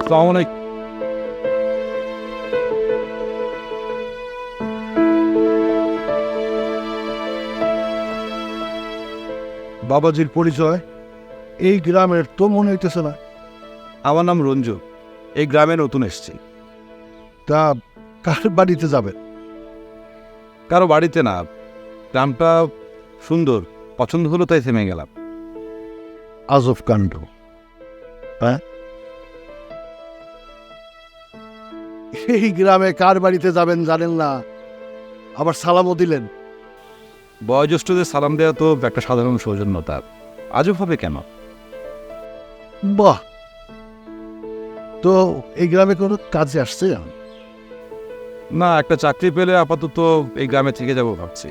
আসসালামু আলাইকুম। বাবাজির পরিচয় এই গ্রামের তো মনে হইতেছে না। আমার নাম রঞ্জু, এই গ্রামে নতুন এসেছি। তা কার বাড়িতে যাবেন? কারো বাড়িতে না, গ্রামটা সুন্দর, পছন্দ হলো তাই থেমে গেলাম। আজব কাণ্ড। হ্যাঁ, এই গ্রামে কার বাড়িতে যাবেন জানেন না, আবার সালামও দিলেন। বয়োজ্যেষ্ঠদের সালাম দেওয়া তো একটা সাধারণ সৌজন্যতা, আজব হবে কেন? বাহ, তো এই গ্রামে কোনো কাজে আসছে? না, একটা চাকরি পেলে আপাতত এই গ্রামে থেকে যাবো ভাবছি।